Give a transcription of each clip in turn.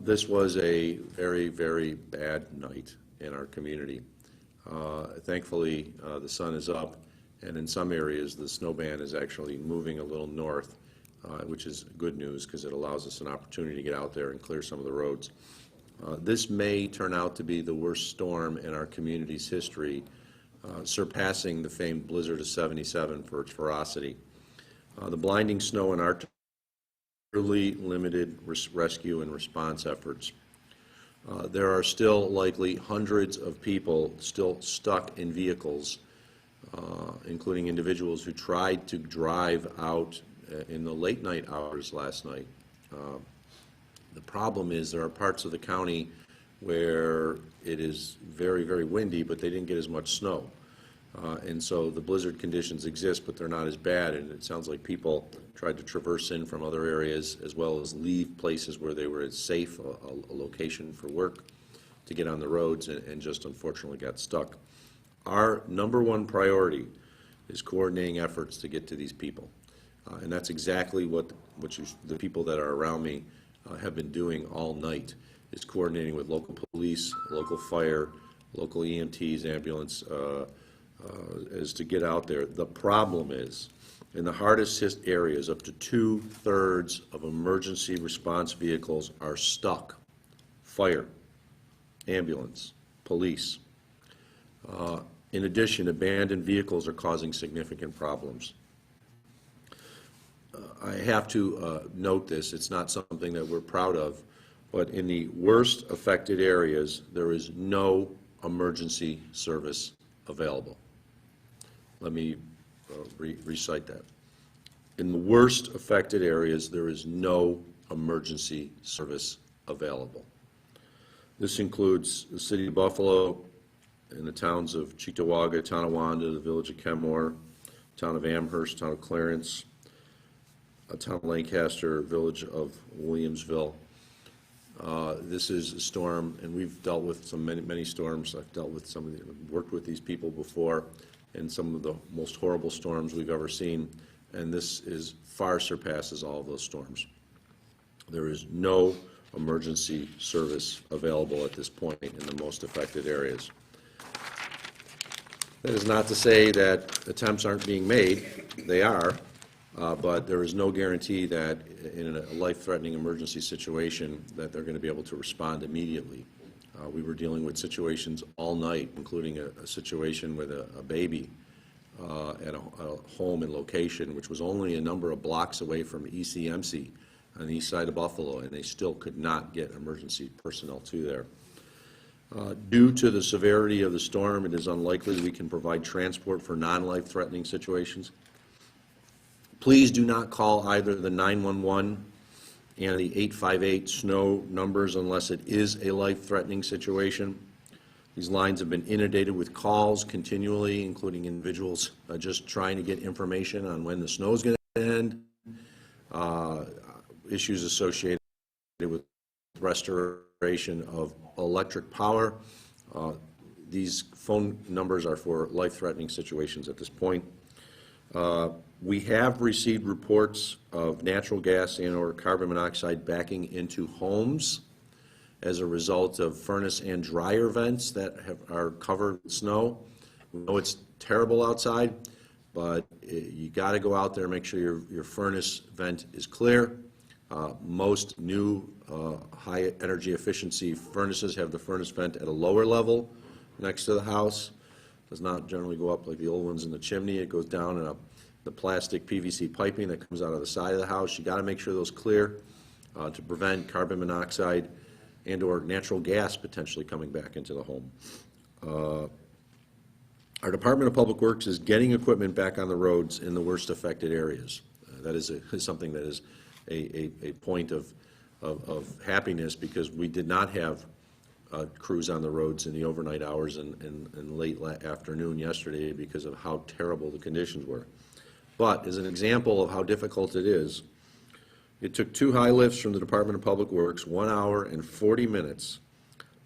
This was a very, very bad night in our community. Thankfully, the sun is up, and in some areas, the snow band is actually moving a little north, which is good news because it allows us an opportunity to get out there and clear some of the roads. This may turn out to be the worst storm in our community's history, surpassing the famed blizzard of '77 for its ferocity. The blinding snow in our really limited rescue and response efforts. There are still likely hundreds of people still stuck in vehicles, including individuals who tried to drive out in the late night hours last night. The problem is there are parts of the county where it is very, very windy, but they didn't get as much snow. And so the blizzard conditions exist, but they're not as bad, and it sounds like people tried to traverse in from other areas as well as leave places where they were safe, a location for work, to get on the roads, and just unfortunately got stuck. Our number one priority is coordinating efforts to get to these people. And that's exactly what the people that are around me have been doing all night, is coordinating with local police, local fire, local EMTs, ambulance, is to get out there. The problem is, in the hardest hit areas, up to 2/3 of emergency response vehicles are stuck. Fire, ambulance, police. In addition, abandoned vehicles are causing significant problems. I have to note this, it's not something that we're proud of, but in the worst affected areas, there is no emergency service available. Let me recite that. In the worst affected areas, there is no emergency service available. This includes the city of Buffalo and the towns of Cheektowaga, Tonawanda, the village of Kenmore, town of Amherst, town of Clarence, town of Lancaster, village of Williamsville. This is a storm, and we've dealt with many storms. I've dealt with worked with these people before, and some of the most horrible storms we've ever seen, and this far surpasses all of those storms. There is no emergency service available at this point in the most affected areas. That is not to say that attempts aren't being made. They are, but there is no guarantee that in a life-threatening emergency situation that they're going to be able to respond immediately. We were dealing with situations all night, including a situation with a baby at a home and location, which was only a number of blocks away from ECMC on the east side of Buffalo, and they still could not get emergency personnel to there. Due to the severity of the storm, it is unlikely we can provide transport for non-life-threatening situations. Please do not call either the 911 and the 858 snow numbers unless it is a life-threatening situation. These lines have been inundated with calls continually, including individuals just trying to get information on when the snow is going to end, issues associated with restoration of electric power. These phone numbers are for life-threatening situations at this point. We have received reports of natural gas and/or carbon monoxide backing into homes as a result of furnace and dryer vents that are covered with snow. We know it's terrible outside, but you got to go out there and make sure your furnace vent is clear. Most new high energy efficiency furnaces have the furnace vent at a lower level next to the house. It does not generally go up like the old ones in the chimney. It goes down in the plastic PVC piping that comes out of the side of the house. You got to make sure those clear to prevent carbon monoxide and or natural gas potentially coming back into the home. Our Department of Public Works is getting equipment back on the roads in the worst affected areas. That is something that is a point of happiness, because we did not have crews on the roads in the overnight hours and late afternoon yesterday because of how terrible the conditions were. But as an example of how difficult it is, it took 2 high lifts from the Department of Public Works 1 hour and 40 minutes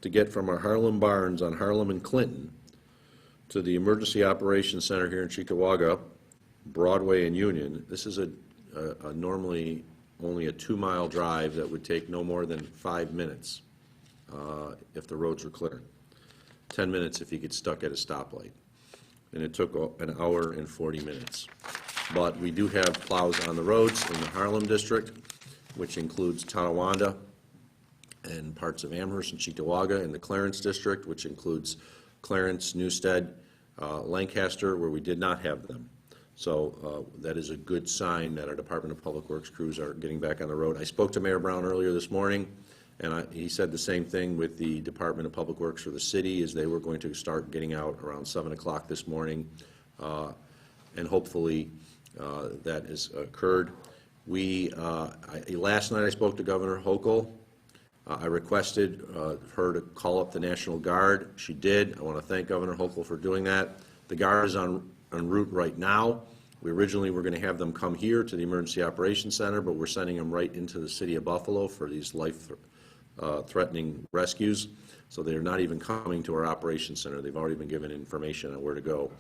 to get from our Harlem barns on Harlem and Clinton to the Emergency Operations Center here in Cheektowaga, Broadway and Union. This is a normally only a 2-mile drive that would take no more than 5 minutes if the roads were clear. 10 minutes if you get stuck at a stoplight. And it took an hour and 40 minutes. But we do have plows on the roads in the Harlem district, which includes Tonawanda and parts of Amherst and Cheektowaga, in the Clarence district, which includes Clarence, Newstead, Lancaster, where we did not have them. So that is a good sign that our Department of Public Works crews are getting back on the road. I spoke to Mayor Brown earlier this morning, and he said the same thing with the Department of Public Works for the city, is they were going to start getting out around 7 o'clock this morning, and hopefully that has occurred. Last night I spoke to Governor Hochul. I requested her to call up the National Guard. She did. I want to thank Governor Hochul for doing that. The Guard is en route right now. We originally were going to have them come here to the Emergency Operations Center, but we're sending them right into the city of Buffalo for these life-threatening rescues. So they're not even coming to our Operations Center. They've already been given information on where to go.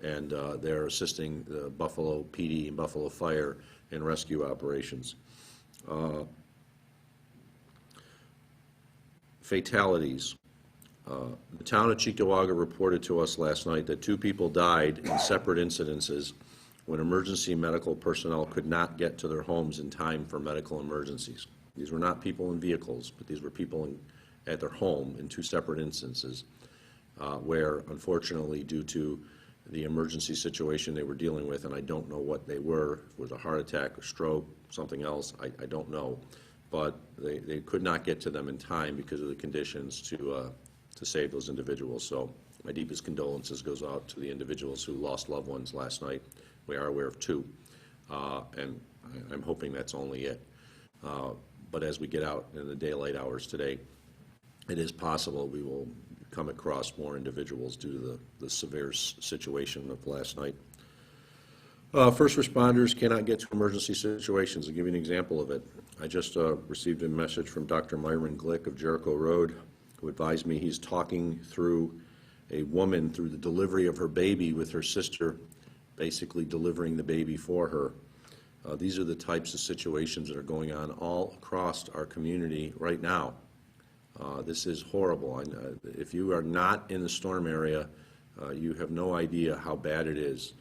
And they're assisting the Buffalo PD and Buffalo Fire in rescue operations. Fatalities. The town of Cheektowaga reported to us last night that 2 people died in separate incidences when emergency medical personnel could not get to their homes in time for medical emergencies. These were not people in vehicles, but these were people at their home in 2 separate instances where, unfortunately, due to the emergency situation they were dealing with, and I don't know what they were, if it was a heart attack, a stroke, something else, I don't know, but they could not get to them in time because of the conditions to save those individuals. So my deepest condolences goes out to the individuals who lost loved ones last night. We are aware of 2, and I'm hoping that's only it. But as we get out in the daylight hours today, it is possible we will come across more individuals due to the severe situation of last night. First responders cannot get to emergency situations. I'll give you an example of it. I just received a message from Dr. Myron Glick of Jericho Road, who advised me he's talking through a woman through the delivery of her baby with her sister, basically delivering the baby for her. These are the types of situations that are going on all across our community right now. This is horrible. If you are not in the storm area, you have no idea how bad it is.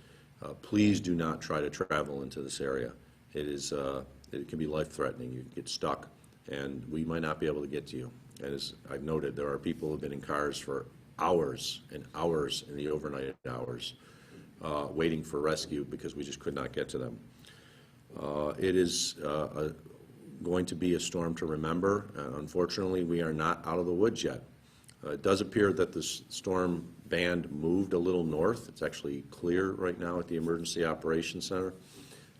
Please do not try to travel into this area. It can be life-threatening. You get stuck, and we might not be able to get to you. And as I've noted, there are people who have been in cars for hours and hours in the overnight hours waiting for rescue because we just could not get to them. It is going to be a storm to remember. Unfortunately, we are not out of the woods yet. It does appear that the storm band moved a little north. It's actually clear right now at the Emergency Operations Center.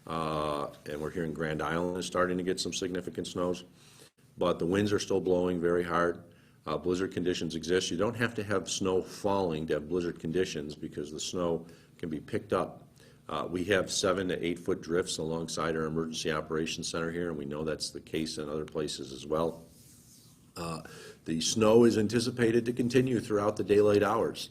And we're hearing Grand Island is starting to get some significant snows. But the winds are still blowing very hard. Blizzard conditions exist. You don't have to have snow falling to have blizzard conditions because the snow can be picked up. We have 7 to 8 foot drifts alongside our Emergency Operations Center here, and we know that's the case in other places as well. The snow is anticipated to continue throughout the daylight hours.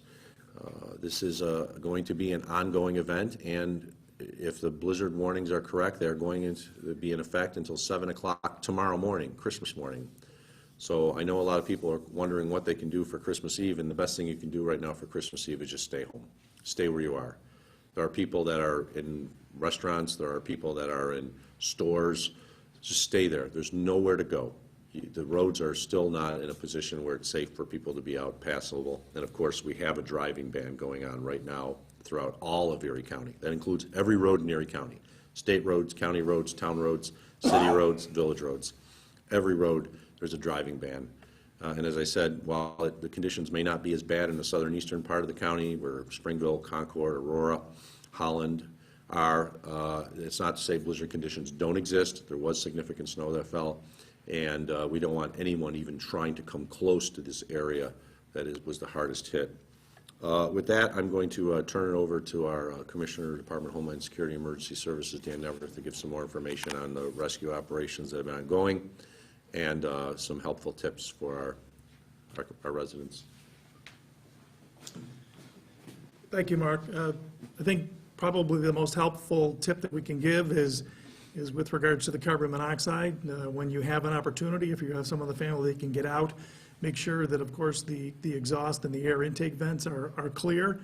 This is going to be an ongoing event, and if the blizzard warnings are correct, they're going to be in effect until 7 o'clock tomorrow morning, Christmas morning. So I know a lot of people are wondering what they can do for Christmas Eve, and the best thing you can do right now for Christmas Eve is just stay home. Stay where you are. There are people that are in restaurants. There are people that are in stores. Just stay there. There's nowhere to go. The roads are still not in a position where it's safe for people to be out passable. And, of course, we have a driving ban going on right now throughout all of Erie County. That includes every road in Erie County. State roads, county roads, town roads, city roads, village roads. Every road, there's a driving ban. And as I said, while the conditions may not be as bad in the southern eastern part of the county, where Springville, Concord, Aurora, Holland are, it's not to say blizzard conditions don't exist. There was significant snow that fell, and we don't want anyone even trying to come close to this area that was the hardest hit. With that, I'm going to turn it over to our Commissioner, Department of Homeland Security and Emergency Services, Dan Neverth, to give some more information on the rescue operations that have been ongoing and some helpful tips for our residents. Thank you, Mark. I think probably the most helpful tip that we can give is is with regards to the carbon monoxide. When you have an opportunity, if you have someone in the family that can get out, make sure that, of course, the exhaust and the air intake vents are clear.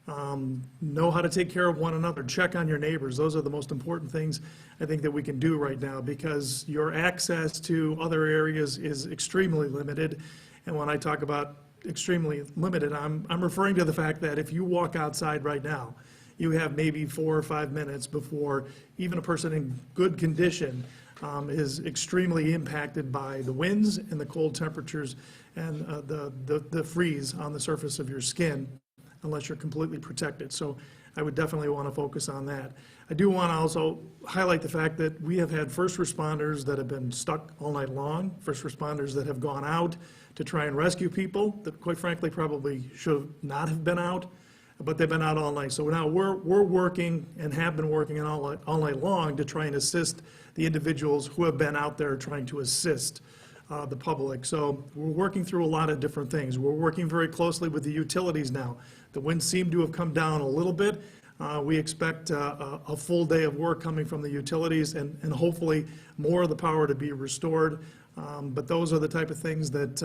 Know how to take care of one another. Check on your neighbors. Those are the most important things I think that we can do right now, because your access to other areas is extremely limited. And when I talk about extremely limited, I'm referring to the fact that if you walk outside right now, you have maybe 4 or 5 minutes before even a person in good condition is extremely impacted by the winds and the cold temperatures and the freeze on the surface of your skin, unless you're completely protected. So I would definitely want to focus on that. I do want to also highlight the fact that we have had first responders that have been stuck all night long, first responders that have gone out to try and rescue people that, quite frankly, probably should not have been out, but they've been out all night. So now we're working and have been working all night long to try and assist the individuals who have been out there trying to assist the public. So we're working through a lot of different things. We're working very closely with the utilities now. The winds seem to have come down a little bit. We expect a full day of work coming from the utilities and hopefully more of the power to be restored. But those are the type of things that,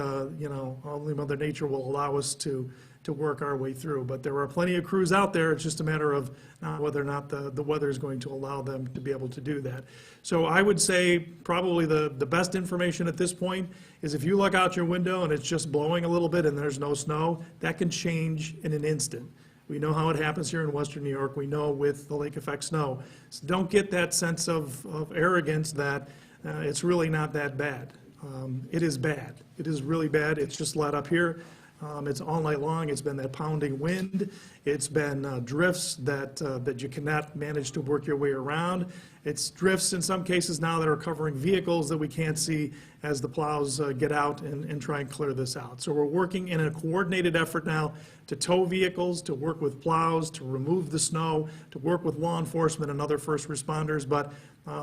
only Mother Nature will allow us to work our way through. But there are plenty of crews out there. It's just a matter of whether or not the weather is going to allow them to be able to do that. So I would say probably the best information at this point is if you look out your window and it's just blowing a little bit and there's no snow, that can change in an instant. We know how it happens here in Western New York. We know with the lake effect snow. So don't get that sense of arrogance that it's really not that bad. It is bad. It is really bad. It's just let up here. It's all night long. It's been that pounding wind. It's been drifts that you cannot manage to work your way around. It's drifts in some cases now that are covering vehicles that we can't see as the plows get out and try and clear this out. So we're working in a coordinated effort now to tow vehicles, to work with plows, to remove the snow, to work with law enforcement and other first responders. But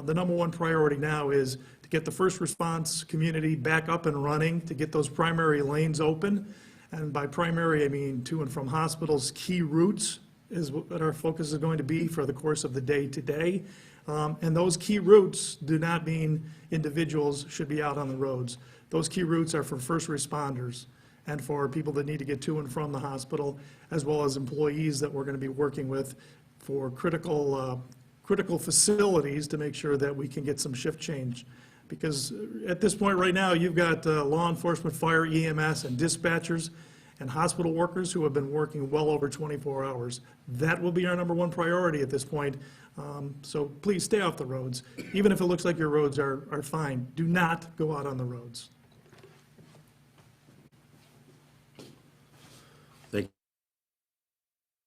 the number one priority now is to get the first response community back up and running, to get those primary lanes open. And by primary, I mean to and from hospitals. Key routes is what our focus is going to be for the course of the day today. And those key routes do not mean individuals should be out on the roads. Those key routes are for first responders and for people that need to get to and from the hospital, as well as employees that we're going to be working with for critical facilities to make sure that we can get some shift change. Because at this point right now, you've got law enforcement, fire, EMS, and dispatchers and hospital workers who have been working well over 24 hours. That will be our number one priority at this point. So please stay off the roads. Even if it looks like your roads are fine, do not go out on the roads. Thank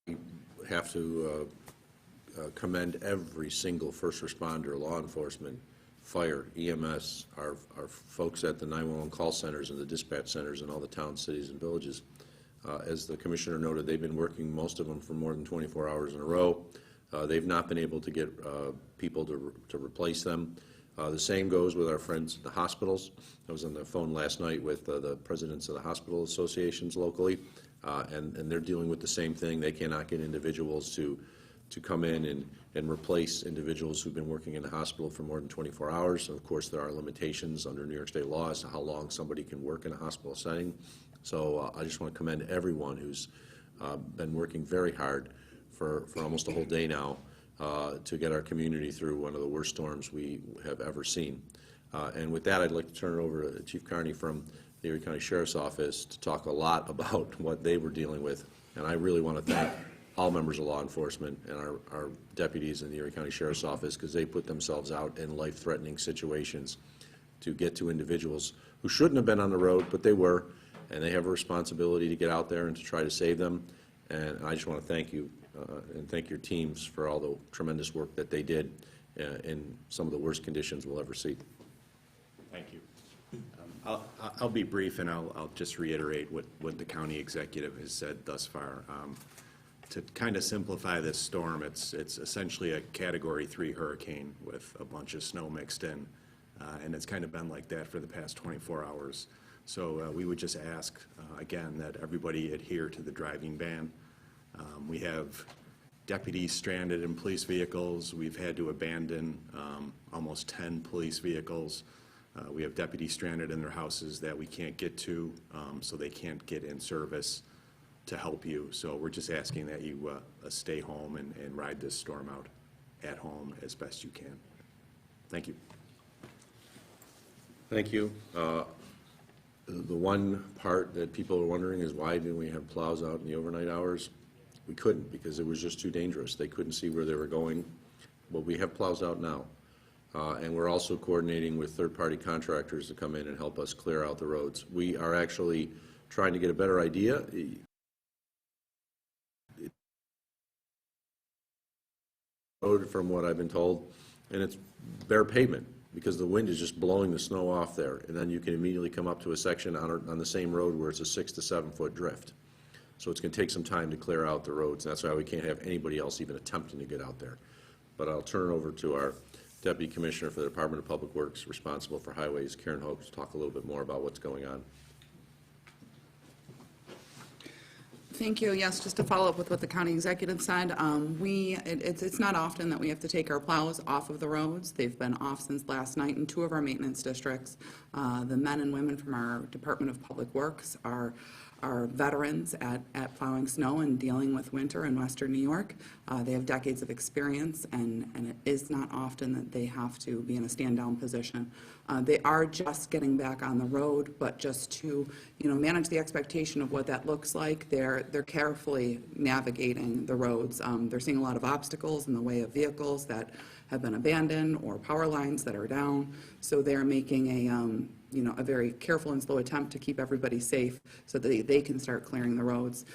you. We have to commend every single first responder, law enforcement, fire, EMS, our folks at the 911 call centers and the dispatch centers in all the towns, cities, and villages. As the commissioner noted, they've been working, most of them, for more than 24 hours in a row. They've not been able to get people to replace them. The same goes with our friends at the hospitals. I was on the phone last night with the presidents of the hospital associations locally, and they're dealing with the same thing. They cannot get individuals to come in and replace individuals who've been working in the hospital for more than 24 hours. Of course, there are limitations under New York State law as to how long somebody can work in a hospital setting. So I just want to commend everyone who's been working very hard for almost a whole day now to get our community through one of the worst storms we have ever seen. And with that, I'd like to turn it over to Chief Carney from the Erie County Sheriff's Office to talk a lot about what they were dealing with. And I really want to thank all members of law enforcement and our deputies in the Erie County Sheriff's Office, because they put themselves out in life-threatening situations to get to individuals who shouldn't have been on the road, but they were, and they have a responsibility to get out there and to try to save them. And I just want to thank you and thank your teams for all the tremendous work that they did in some of the worst conditions we'll ever see. Thank you. I'll be brief, and I'll just reiterate what the county executive has said thus far. To kind of simplify this storm, it's essentially a Category 3 hurricane with a bunch of snow mixed in, and it's kind of been like that for the past 24 hours. So we would just ask, again, that everybody adhere to the driving ban. We have deputies stranded in police vehicles. We've had to abandon almost 10 police vehicles. We have deputies stranded in their houses that we can't get to, so they can't get in service to help you. So we're just asking that you stay home and ride this storm out at home as best you can. Thank you. Thank you. The one part that people are wondering is why didn't we have plows out in the overnight hours? We couldn't because it was just too dangerous. They couldn't see where they were going. But we have plows out now. And we're also coordinating with third-party contractors to come in and help us clear out the roads. We are actually trying to get a better idea. From what I've been told, and it's bare pavement because the wind is just blowing the snow off there, and then you can immediately come up to a section on the same road where it's a 6 to 7 foot drift. So it's going to take some time to clear out the roads, and that's why we can't have anybody else even attempting to get out there. But I'll turn it over to our Deputy Commissioner for the Department of Public Works responsible for highways, Karen Hope, to talk a little bit more about what's going on. Thank you. Yes, just to follow up with what the county executive said, it's not often that we have to take our plows off of the roads. They've been off since last night in 2 of our maintenance districts. The men and women from our Department of Public Works are veterans at plowing snow and dealing with winter in western New York. They have decades of experience, and it is not often that they have to be in a stand-down position. They are just getting back on the road, but just to manage the expectation of what that looks like, they're carefully navigating the roads. They're seeing a lot of obstacles in the way of vehicles that have been abandoned or power lines that are down. So they're making a very careful and slow attempt to keep everybody safe so that they can start clearing the roads.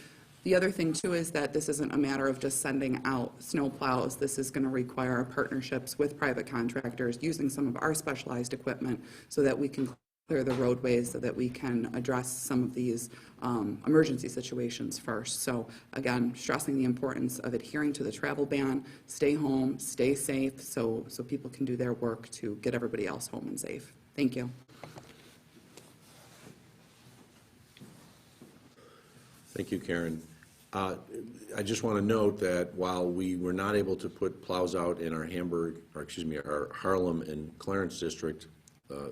The other thing, too, is that this isn't a matter of just sending out snow plows. This is going to require partnerships with private contractors using some of our specialized equipment so that we can clear the roadways so that we can address some of these emergency situations first. So, again, stressing the importance of adhering to the travel ban, stay home, stay safe, so people can do their work to get everybody else home and safe. Thank you. Thank you, Karen. I just want to note that while we were not able to put plows out in our our Harlem and Clarence district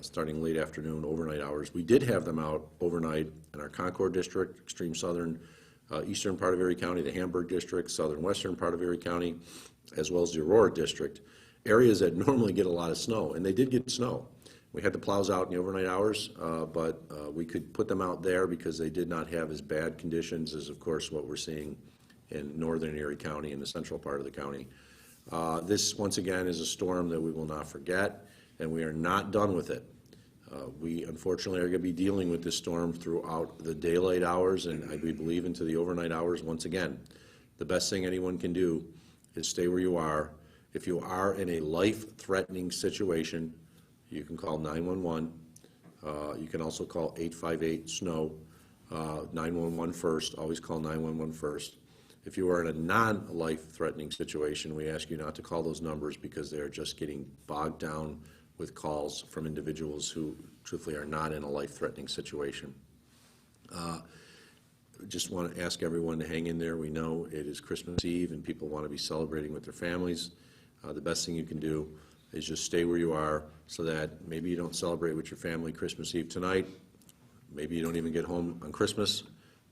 starting late afternoon, overnight hours, we did have them out overnight in our Concord district, extreme southern, eastern part of Erie County, the Hamburg district, southern western part of Erie County, as well as the Aurora district, areas that normally get a lot of snow, and they did get snow. We had the plows out in the overnight hours, but we could put them out there because they did not have as bad conditions as, of course, what we're seeing in northern Erie County and the central part of the county. This, once again, is a storm that we will not forget, and we are not done with it. We, unfortunately, are going to be dealing with this storm throughout the daylight hours and, we believe, into the overnight hours once again. The best thing anyone can do is stay where you are. If you are in a life-threatening situation, you can call 911. You can also call 858-SNOW, 911 first. Always call 911 first. If you are in a non-life-threatening situation, we ask you not to call those numbers because they are just getting bogged down with calls from individuals who, truthfully, are not in a life-threatening situation. Just want to ask everyone to hang in there. We know it is Christmas Eve and people want to be celebrating with their families. The best thing you can do is just stay where you are so that maybe you don't celebrate with your family Christmas Eve tonight. Maybe you don't even get home on Christmas,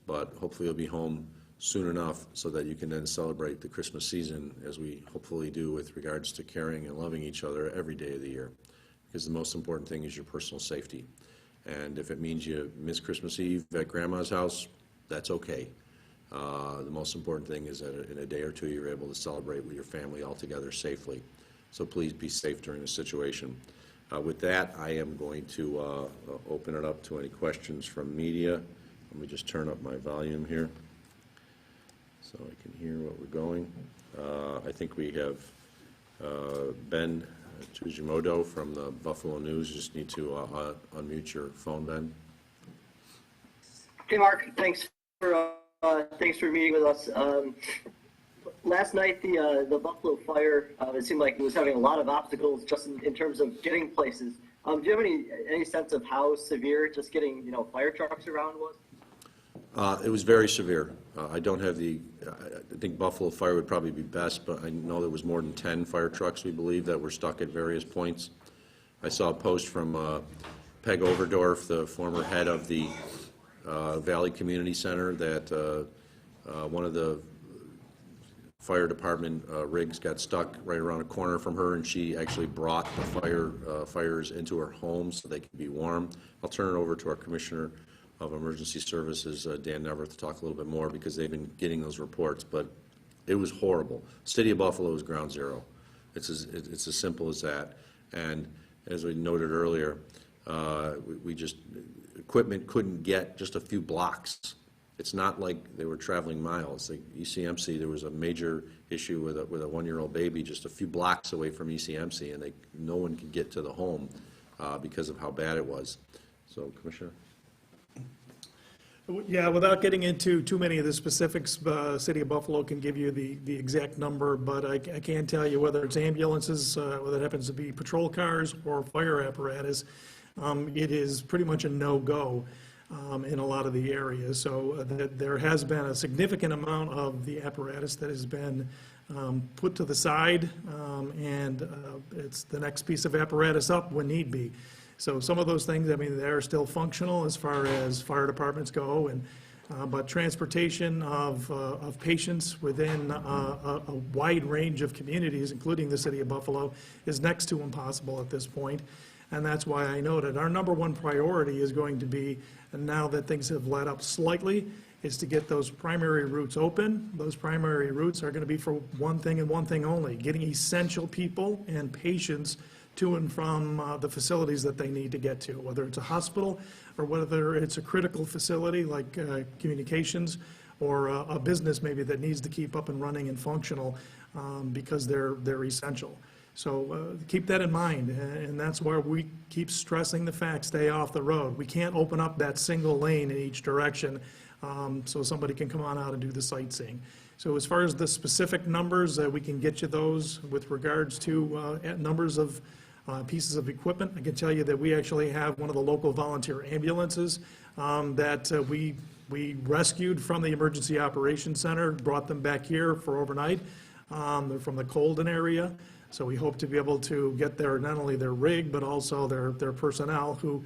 but hopefully you'll be home soon enough so that you can then celebrate the Christmas season as we hopefully do with regards to caring and loving each other every day of the year. Because the most important thing is your personal safety. And if it means you miss Christmas Eve at Grandma's house, that's okay. The most important thing is that in a day or two you're able to celebrate with your family all together safely. So please be safe during the situation. With that, I am going to open it up to any questions from media. Let me just turn up my volume here so I can hear what we're going. I think we have Ben Tujimoto from the Buffalo News. You just need to unmute your phone, Ben. Hey, Mark. Thanks for meeting with us. Last night, the Buffalo fire, it seemed like it was having a lot of obstacles just in terms of getting places. Do you have any sense of how severe just getting fire trucks around was? It was very severe. I don't have I think Buffalo Fire would probably be best, but I know there was more than 10 fire trucks, we believe, that were stuck at various points. I saw a post from Peg Overdorf, the former head of the Valley Community Center, that one of the fire department rigs got stuck right around a corner from her, and she actually brought the fires into her home so they could be warm. I'll turn it over to our Commissioner of Emergency Services, Dan Neverth, to talk a little bit more, because they've been getting those reports, but it was horrible. City of Buffalo is ground zero. It's as simple as that. And as we noted earlier, equipment couldn't get just a few blocks. It's not like they were traveling miles. Like ECMC, there was a major issue with a one-year-old baby just a few blocks away from ECMC, and no one could get to the home because of how bad it was. So, Commissioner? Yeah, without getting into too many of the specifics, City of Buffalo can give you the exact number, but I can tell you whether it's ambulances, whether it happens to be patrol cars or fire apparatus, it is pretty much a no-go in a lot of the areas. So there has been a significant amount of the apparatus that has been put to the side, and it's the next piece of apparatus up when need be. So some of those things, I mean, they're still functional as far as fire departments go, and but transportation of patients within a wide range of communities, including the City of Buffalo, is next to impossible at this point. And that's why I noted our number one priority is going to be, and now that things have let up slightly, is to get those primary routes open. Those primary routes are going to be for one thing and one thing only: getting essential people and patients to and from the facilities that they need to get to, whether it's a hospital or whether it's a critical facility like communications, or a business maybe that needs to keep up and running and functional because they're essential. So keep that in mind, and that's why we keep stressing the fact, stay off the road. We can't open up that single lane in each direction so somebody can come on out and do the sightseeing. So as far as the specific numbers, we can get you those with regards to numbers of pieces of equipment. I can tell you that we actually have one of the local volunteer ambulances that we rescued from the Emergency Operations Center, brought them back here for overnight. They're from the Colden area. So we hope to be able to get not only their rig, but also their personnel who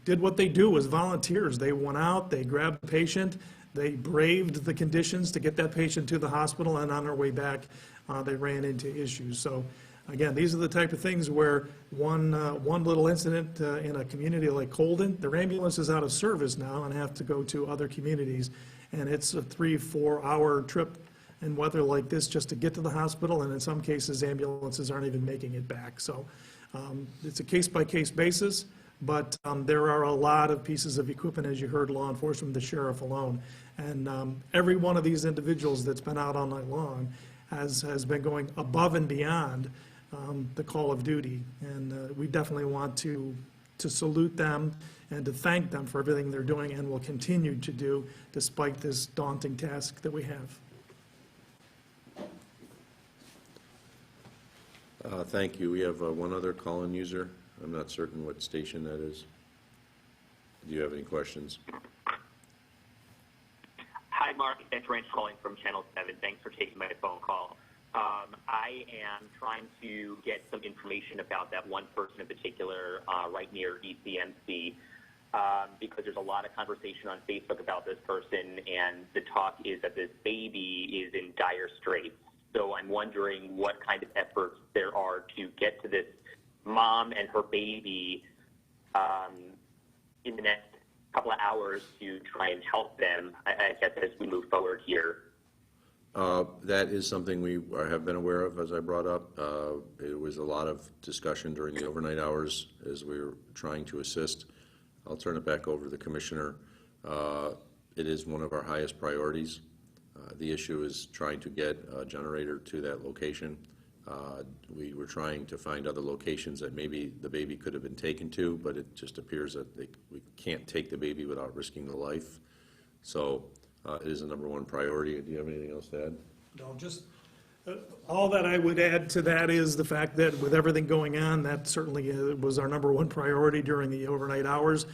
did what they do as volunteers. They went out, they grabbed the patient, they braved the conditions to get that patient to the hospital, and on their way back, they ran into issues. So again, these are the type of things where one little incident in a community like Colden, their ambulance is out of service now and have to go to other communities, and it's a 3-4 hour trip in weather like this just to get to the hospital, and in some cases, ambulances aren't even making it back. So it's a case-by-case basis, but there are a lot of pieces of equipment, as you heard, law enforcement, the sheriff alone. And every one of these individuals that's been out all night long has been going above and beyond the call of duty. And we definitely want to salute them and to thank them for everything they're doing and will continue to do despite this daunting task that we have. Thank you. We have one other call-in user. I'm not certain what station that is. Do you have any questions? Hi, Mark. It's Rance calling from Channel 7. Thanks for taking my phone call. I am trying to get some information about that one person in particular right near ECMC because there's a lot of conversation on Facebook about this person, and the talk is that this baby is in dire straits. So I'm wondering what kind of efforts there are to get to this mom and her baby in the next couple of hours to try and help them, I guess, as we move forward here. That is something we have been aware of, as I brought up. It was a lot of discussion during the overnight hours as we were trying to assist. I'll turn it back over to the Commissioner. It is one of our highest priorities. The issue is trying to get a generator to that location. We were trying to find other locations that maybe the baby could have been taken to, but it just appears that we can't take the baby without risking the life. So it is a number one priority. Do you have anything else to add? No, just All that I would add to that is the fact that with everything going on, that certainly was our number one priority during the overnight hours.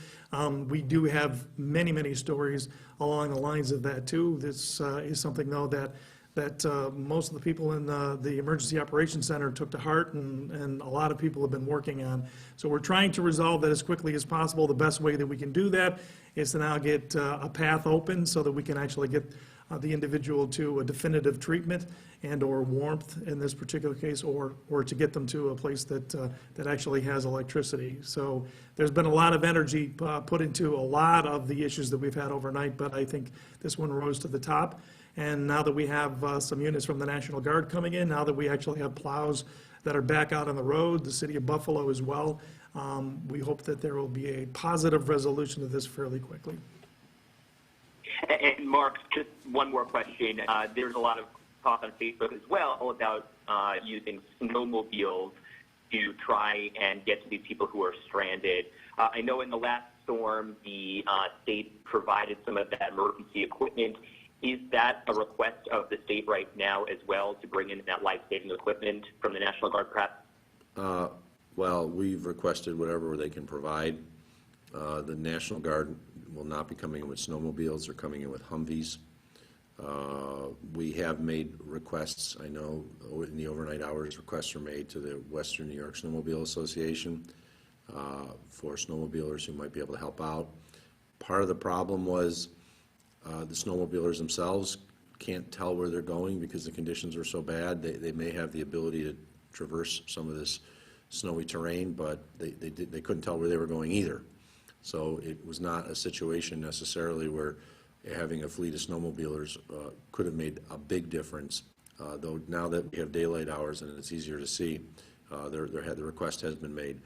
We do have many, many stories along the lines of that too. This is something though that most of the people in the Emergency Operations Center took to heart and a lot of people have been working on. So we're trying to resolve that as quickly as possible. The best way that we can do that is to now get a path open so that we can actually get the individual to a definitive treatment and/or warmth in this particular case, or to get them to a place that actually has electricity. So there's been a lot of energy put into a lot of the issues that we've had overnight, but I think this one rose to the top. And now that we have some units from the National Guard coming in, now that we actually have plows that are back out on the road, the city of Buffalo as well, we hope that there will be a positive resolution to this fairly quickly. And Mark, just one more question. There's a lot of talk on Facebook as well about using snowmobiles to try and get to these people who are stranded. I know in the last storm, the state provided some of that emergency equipment. Is that a request of the state right now as well to bring in that life-saving equipment from the National Guard, perhaps? Well, we've requested whatever they can provide. The National Guard will not be coming in with snowmobiles. They're coming in with Humvees. We have made requests. I know in the overnight hours, requests are made to the Western New York Snowmobile Association for snowmobilers who might be able to help out. Part of the problem was the snowmobilers themselves can't tell where they're going because the conditions are so bad. They may have the ability to traverse some of this snowy terrain, but they couldn't tell where they were going either. So it was not a situation necessarily where having a fleet of snowmobilers could have made a big difference, though now that we have daylight hours and it's easier to see, the request has been made.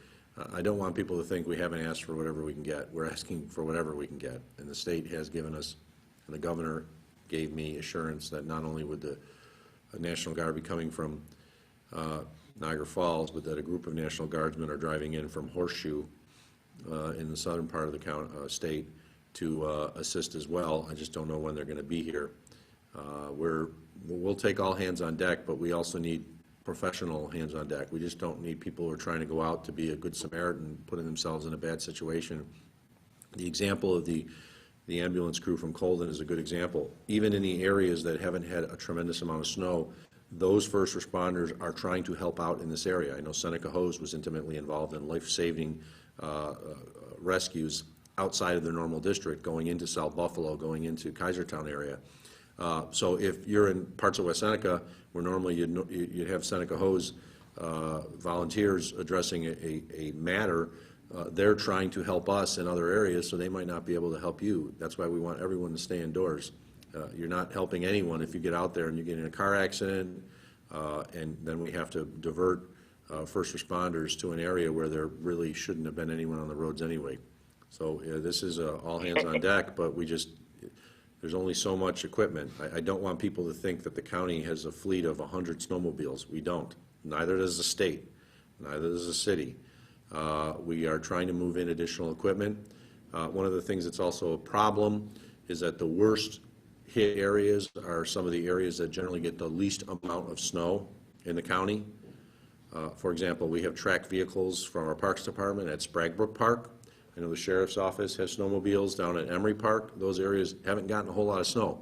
I don't want people to think we haven't asked for whatever we can get. We're asking for whatever we can get, and the state has given us, and the governor gave me assurance that not only would the National Guard be coming from Niagara Falls, but that a group of National Guardsmen are driving in from Horseshoe in the southern part of the state to assist as well. I just don't know when they're going to be here. We'll take all hands on deck, but we also need professional hands on deck. We just don't need people who are trying to go out to be a good Samaritan, putting themselves in a bad situation. The example of the ambulance crew from Colden is a good example. Even in the areas that haven't had a tremendous amount of snow, those first responders are trying to help out in this area. I know Seneca Hose was intimately involved in life-saving rescues outside of their normal district, going into South Buffalo, going into Kaisertown area. So if you're in parts of West Seneca, where normally you'd have Seneca Hose volunteers addressing a matter, they're trying to help us in other areas, so they might not be able to help you. That's why we want everyone to stay indoors. You're not helping anyone if you get out there and you get in a car accident, and then we have to divert first responders to an area where there really shouldn't have been anyone on the roads anyway. So this is all hands on deck, but there's only so much equipment. I don't want people to think that the county has a fleet of 100 snowmobiles. We don't. Neither does the state. Neither does the city. We are trying to move in additional equipment. One of the things that's also a problem is that the worst hit areas are some of the areas that generally get the least amount of snow in the county. For example, we have tracked vehicles from our Parks Department at Spragbrook Park. I know the Sheriff's Office has snowmobiles down at Emery Park. Those areas haven't gotten a whole lot of snow.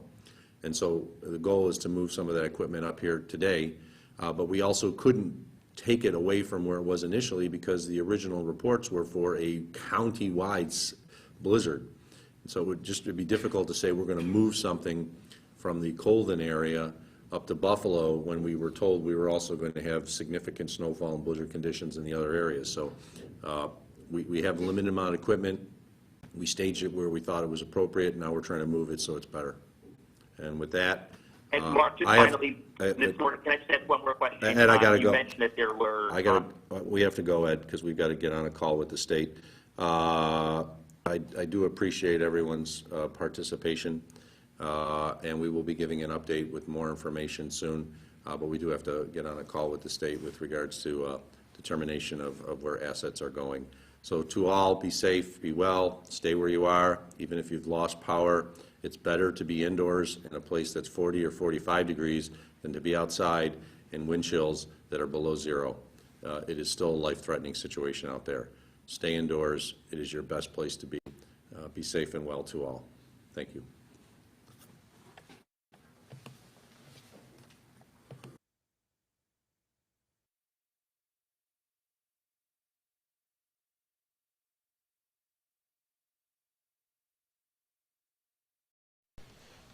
And so the goal is to move some of that equipment up here today. But we also couldn't take it away from where it was initially because the original reports were for a county-wide blizzard. So it'd be difficult to say we're going to move something from the Colden area up to Buffalo when we were told we were also going to have significant snowfall and blizzard conditions in the other areas. So we have a limited amount of equipment. We staged it where we thought it was appropriate. Now we're trying to move it so it's better. And with that, and Mark, just finally, this morning, can I just ask one more question? Ed, I got to go. You mentioned that there were... we have to go, Ed, because we've got to get on a call with the state. I do appreciate everyone's participation, and we will be giving an update with more information soon, but we do have to get on a call with the state with regards to determination of where assets are going. So to all, be safe, be well, stay where you are, even if you've lost power. It's better to be indoors in a place that's 40 or 45 degrees than to be outside in wind chills that are below zero. It is still a life-threatening situation out there. Stay indoors. It is your best place to be. Be safe and well to all. Thank you.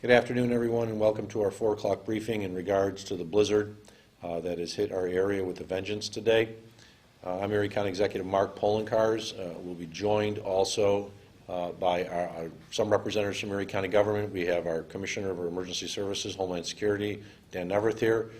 Good afternoon, everyone, and welcome to our 4 o'clock briefing in regards to the blizzard that has hit our area with a vengeance today. I'm Erie County Executive Mark Polenkars. We'll be joined also by some representatives from Erie County government. We have our Commissioner of Emergency Services, Homeland Security, Dan Neverth here.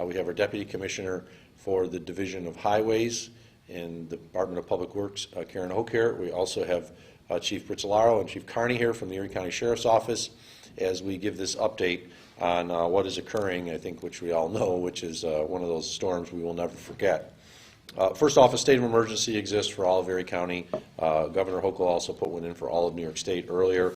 We have our Deputy Commissioner for the Division of Highways in the Department of Public Works, Karen Hoke here. We also have Chief Brizzolaro and Chief Carney here from the Erie County Sheriff's Office as we give this update on what is occurring, I think, which we all know, which is one of those storms we will never forget. First off, a state of emergency exists for all of Erie County. Governor Hochul also put one in for all of New York State earlier.